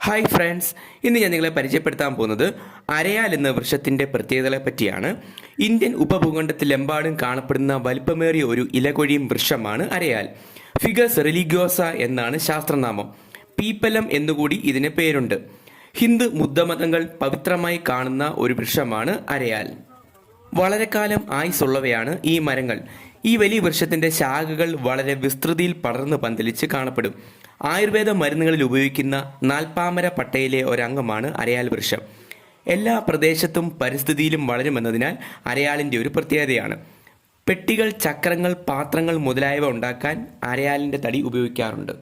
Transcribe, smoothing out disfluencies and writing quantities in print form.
Hi friends, ഇന്ന് ഞാൻ നിങ്ങളെ പരിചയപ്പെടുത്താൻ പോകുന്നത് അരയാൽ എന്ന വൃക്ഷത്തിൻ്റെ പ്രത്യേകതകളെ പറ്റിയാണ്. ഇന്ത്യൻ ഉപഭൂഖണ്ഡത്തിലെമ്പാടും കാണപ്പെടുന്ന വലിപ്പമേറിയ ഒരു ഇലകൊഴിയും വൃക്ഷമാണ് അരയാൽ. ഫിഗസ് റിലിഗ്യോസ എന്നാണ് ശാസ്ത്രനാമം. പീപ്പലം എന്നുകൂടി ഇതിന് പേരുണ്ട്. ഹിന്ദു ബുദ്ധമതങ്ങൾ പവിത്രമായി കാണുന്ന ഒരു വൃക്ഷമാണ് അരയാൽ. വളരെ കാലം ആയുസുള്ളവയാണ് ഈ മരങ്ങൾ. ഈ വലിയ വൃക്ഷത്തിൻ്റെ ശാഖകൾ വളരെ വിസ്തൃതിയിൽ പടർന്ന് പന്തലിച്ച് കാണപ്പെടും. ആയുർവേദ മരുന്നുകളിൽ ഉപയോഗിക്കുന്ന നാൽപ്പാമര പട്ടയിലെ ഒരംഗമാണ് അരയാൽ വൃക്ഷം. എല്ലാ പ്രദേശത്തും പരിസ്ഥിതിയിലും വളരുമെന്നതിനാൽ അരയാലിൻ്റെ ഒരു പ്രത്യേകതയാണ്. പെട്ടികൾ, ചക്രങ്ങൾ, പാത്രങ്ങൾ മുതലായവ ഉണ്ടാക്കാൻ അരയാലിൻ്റെ തടി ഉപയോഗിക്കാറുണ്ട്.